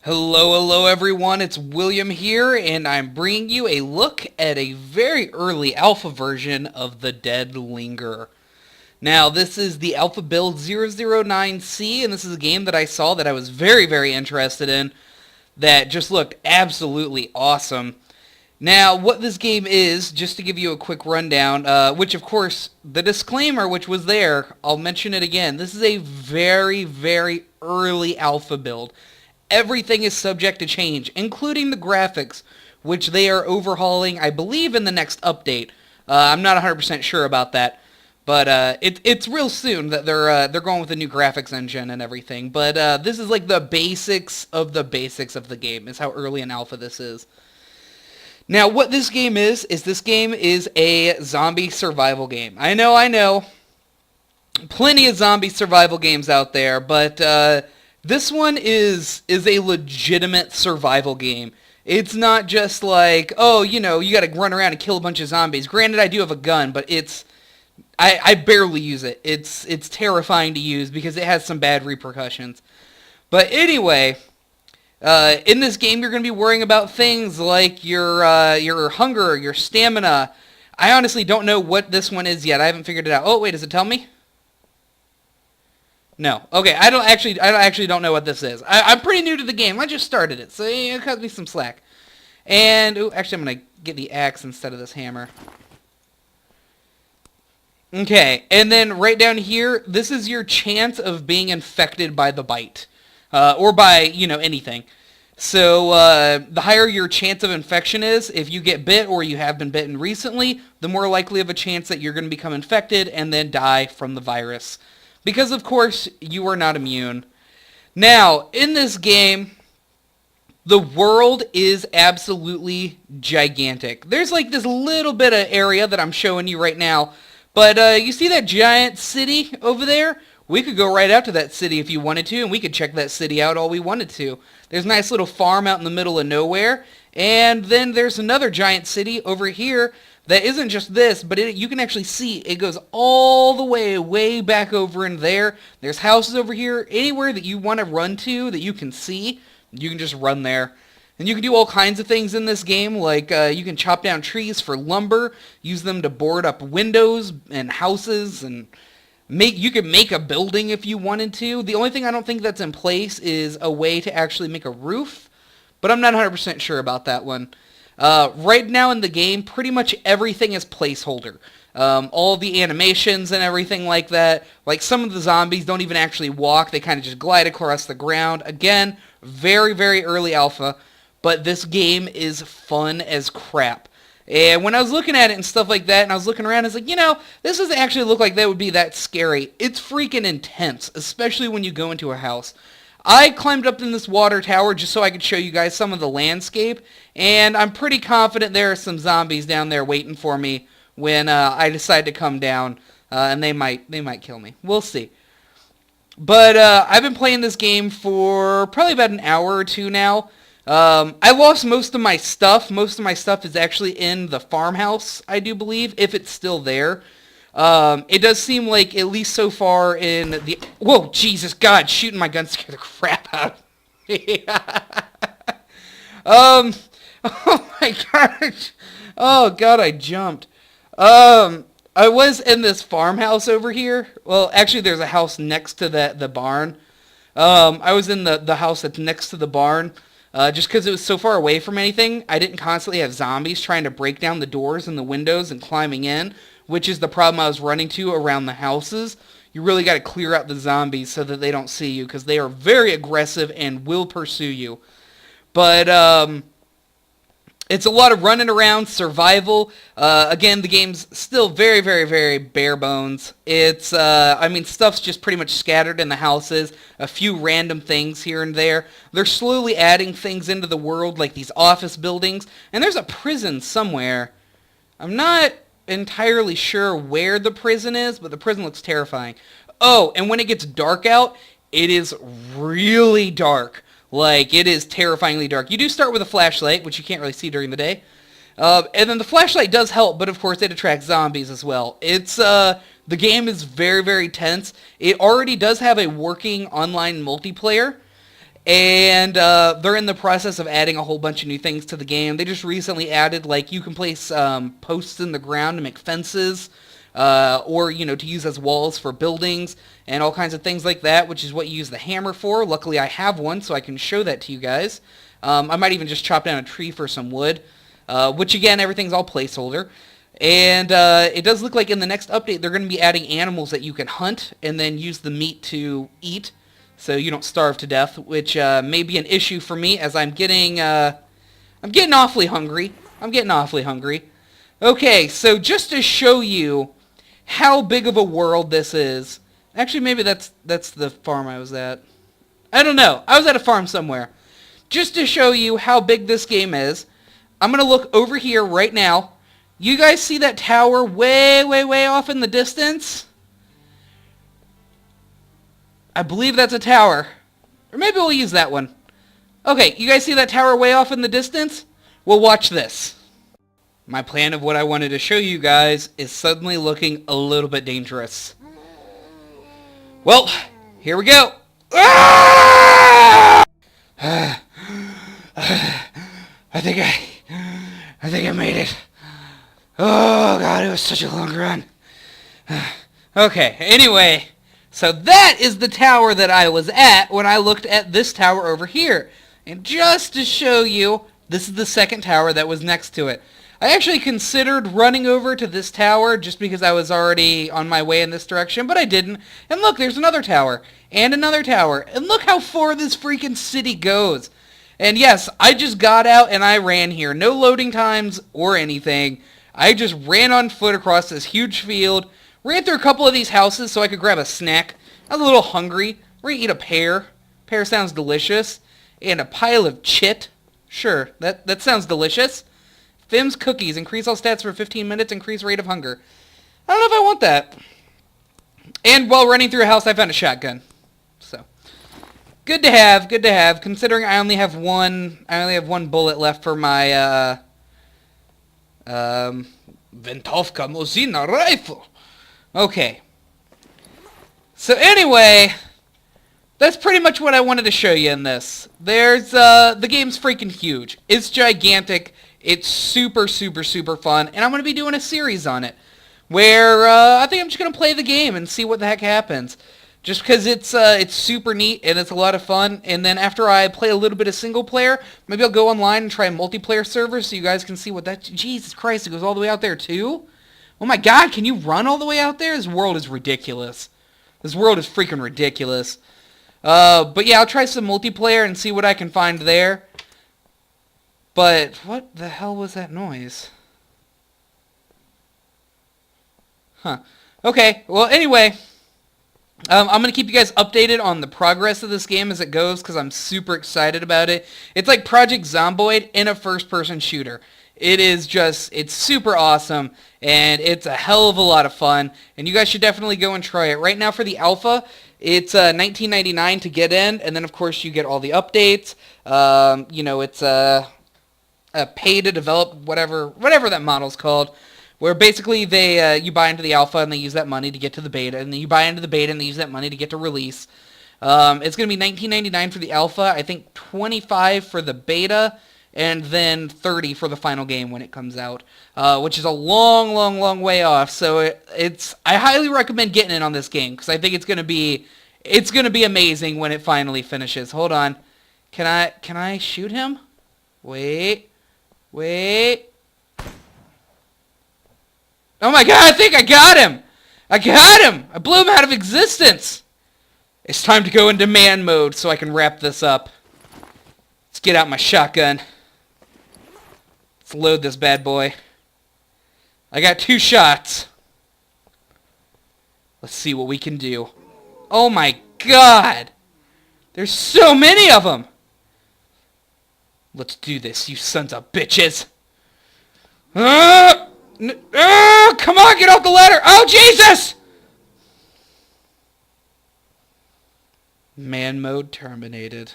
Hello everyone, it's William here, and I'm bringing you a look at a very early alpha version of the Dead Linger. Now, this is the alpha build 009C, and this is a game that I saw that I was very interested in, that just looked absolutely awesome. Now, what this game is, just to give you a quick rundown, which of course, the disclaimer which was there, I'll mention it again, this is a very early alpha build. Everything is subject to change, including the graphics, which they are overhauling, I believe, in the next update. I'm not 100% sure about that, but it's real soon that they're going with a new graphics engine and everything. But this is like the basics of the game, is how early an alpha this is. Now, what this game is this game is a zombie survival game. I know, plenty of zombie survival games out there, but this one is a legitimate survival game. It's not just like, oh, you gotta run around and kill a bunch of zombies. Granted, I do have a gun, but I barely use it. It's terrifying to use because it has some bad repercussions. But anyway, in this game, you're gonna be worrying about things like your hunger, your stamina. I honestly don't know what this one is yet. I haven't figured it out. Oh, wait, does it tell me? No. Okay, I actually don't know what this is. I'm pretty new to the game. I just started it, so cut me some slack. And ooh, actually, I'm gonna get the axe instead of this hammer. Okay, and then right down here, this is your chance of being infected by the bite, or by anything. So the higher your chance of infection is, if you get bit or you have been bitten recently, the more likely of a chance that you're going to become infected and then die from the virus. Because, of course, you are not immune. Now, in this game, the world is absolutely gigantic. There's like this little bit of area that I'm showing you right now. But you see that giant city over there? We could go right out to that city if you wanted to, and we could check that city out all we wanted to. There's a nice little farm out in the middle of nowhere. And then there's another giant city over here that isn't just this, but you can actually see it goes all the way back over in there. There's houses over here. Anywhere that you want to run to that you can see, you can just run there. And you can do all kinds of things in this game, like you can chop down trees for lumber, use them to board up windows and houses, and you could make a building if you wanted to. The only thing I don't think that's in place is a way to actually make a roof, but I'm not 100% sure about that one. Right now in the game, pretty much everything is placeholder. All the animations and everything like that. Like some of the zombies don't even actually walk. They kind of just glide across the ground. Again, very early alpha. But this game is fun as crap. And when I was looking at it and stuff like that, and I was looking around, I was like, this doesn't actually look like that would be that scary. It's freaking intense, especially when you go into a house. I climbed up in this water tower just so I could show you guys some of the landscape, and I'm pretty confident there are some zombies down there waiting for me when I decide to come down, and they might kill me. We'll see. But I've been playing this game for probably about an hour or two now. I lost most of my stuff. Most of my stuff is actually in the farmhouse, I do believe, if it's still there. It does seem like, at least so far in the... Whoa, Jesus, God, shooting my gun scared the crap out of me. Oh my gosh. Oh, God, I jumped. I was in this farmhouse over here. Well, actually, there's a house next to the barn. I was in the house that's next to the barn. Just because it was so far away from anything, I didn't constantly have zombies trying to break down the doors and the windows and climbing in, which is the problem I was running to around the houses. You really got to clear out the zombies so that they don't see you, because they are very aggressive and will pursue you. But it's a lot of running around, survival. Again, the game's still very bare bones. It's, stuff's just pretty much scattered in the houses. A few random things here and there. They're slowly adding things into the world, like these office buildings. And there's a prison somewhere. I'm not entirely sure where the prison is, but the prison looks terrifying. Oh, and when it gets dark out, it is really dark. Like, it is terrifyingly dark. You do start with a flashlight, which you can't really see during the day. And then the flashlight does help, but of course it attracts zombies as well. The game is very tense. It already does have a working online multiplayer. And they're in the process of adding a whole bunch of new things to the game. They just recently added, like, you can place posts in the ground to make fences, or, you know, to use as walls for buildings, and all kinds of things like that, which is what you use the hammer for. Luckily, I have one, so I can show that to you guys. I might even just chop down a tree for some wood, which, again, everything's all placeholder. And it does look like in the next update, they're going to be adding animals that you can hunt and then use the meat to eat, so you don't starve to death, which may be an issue for me, as I'm getting awfully hungry. Okay, so just to show you how big of a world this is. Actually, maybe that's the farm I was at. I don't know. I was at a farm somewhere. Just to show you how big this game is, I'm going to look over here right now. You guys see that tower way, way, way off in the distance? I believe that's a tower. Or maybe we'll use that one. Okay, you guys see that tower way off in the distance? Well, watch this. My plan of what I wanted to show you guys is suddenly looking a little bit dangerous. Well, here we go. Ah! I think I made it. Oh, God, it was such a long run. Okay, anyway, so that is the tower that I was at when I looked at this tower over here. And just to show you, this is the second tower that was next to it. I actually considered running over to this tower just because I was already on my way in this direction, but I didn't. And look, there's another tower, and another tower, and look how far this freaking city goes. And yes, I just got out and I ran here. No loading times or anything. I just ran on foot across this huge field, ran through a couple of these houses so I could grab a snack. I was a little hungry. We're going to eat a pear. Pear sounds delicious. And a pile of chit. Sure, that sounds delicious. Thim's cookies. Increase all stats for 15 minutes. Increase rate of hunger. I don't know if I want that. And while running through a house, I found a shotgun. So, good to have, good to have. Considering I only have one bullet left for my Ventovka Mosina rifle. Okay. So anyway, that's pretty much what I wanted to show you in this. There's the game's freaking huge. It's gigantic. It's super, super, super fun, and I'm going to be doing a series on it, where I think I'm just going to play the game and see what the heck happens. Just because it's super neat, and it's a lot of fun, and then after I play a little bit of single player, maybe I'll go online and try a multiplayer server so you guys can see what that... Jesus Christ, it goes all the way out there too? Oh my God, can you run all the way out there? This world is ridiculous. This world is freaking ridiculous. But yeah, I'll try some multiplayer and see what I can find there. But what the hell was that noise? Huh. Okay, well anyway, I'm going to keep you guys updated on the progress of this game as it goes because I'm super excited about it. It's like Project Zomboid in a first-person shooter. It is just, it's super awesome, and it's a hell of a lot of fun, and you guys should definitely go and try it. Right now for the alpha, it's $19.99 to get in, and then of course you get all the updates. You know, it's pay to develop, whatever that model's called, where basically they you buy into the alpha and they use that money to get to the beta, and then you buy into the beta and they use that money to get to release. It's going to be $19.99 for the alpha, I think $25 for the beta, and then $30 for the final game when it comes out, which is a long, long, long way off. So I highly recommend getting in on this game because I think it's going to be amazing when it finally finishes. Hold on, can I shoot him? Wait. Oh my God, I think I got him! I blew him out of existence! It's time to go into man mode so I can wrap this up. Let's get out my shotgun. Let's load this bad boy. I got 2 shots. Let's see what we can do. Oh my God! There's so many of them! Let's do this, you sons of bitches! Come on, get off the ladder! Oh, Jesus! Man mode terminated.